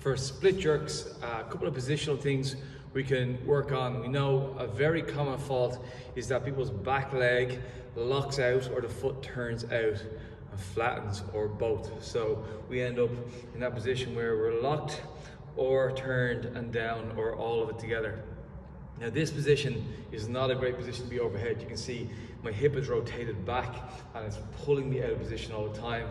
For split jerks, a couple of positional things we can work on. We know a very common fault is that people's back leg locks out or the foot turns out and flattens, or both. So we end up in that position where we're locked or turned and down, or all of it together. Now this position is not a great position to be overhead. You can see my hip is rotated back and it's pulling me out of position all the time.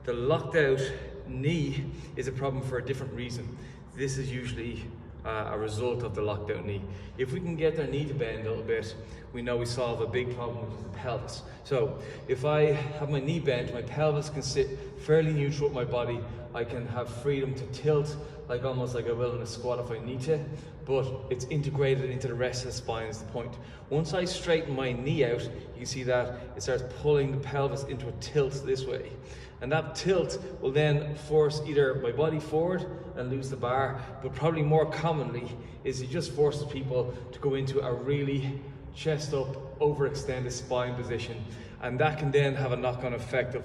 The locked out knee is a problem for a different reason. This is usually a result of the locked out knee. If we can get their knee to bend a little bit, we know we solve a big problem, which is the pelvis. So if I have my knee bent, my pelvis can sit fairly neutral with my body. I can have freedom to tilt like almost like I will in a squat if I need to, but it's integrated into the rest of the spine is the point. Once I straighten my knee out, you can see that it starts pulling the pelvis into a tilt this way. And that tilt will then force either my body forward and lose the bar, but probably more commonly is it just forces people to go into a really chest up, overextended spine position. And that can then have a knock-on effect of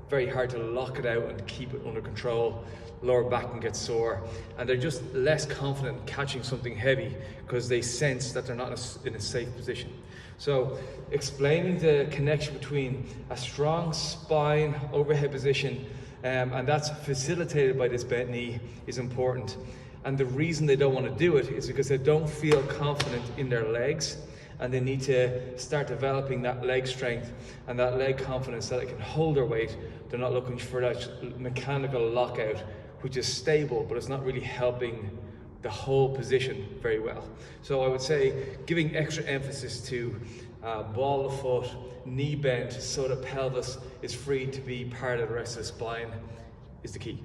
very hard to lock it out and keep it under control. Lower back can get sore, and they're just less confident in catching something heavy because they sense that they're not in a safe position. So explaining the connection between a strong spine overhead position and that's facilitated by this bent knee is important. And the reason they don't want to do it is because they don't feel confident in their legs, and they need to start developing that leg strength and that leg confidence so that they can hold their weight. They're not looking for that mechanical lockout, which is stable, but it's not really helping the whole position very well. So I would say giving extra emphasis to ball of foot, knee bent, so the pelvis is free to be part of the rest of the spine is the key.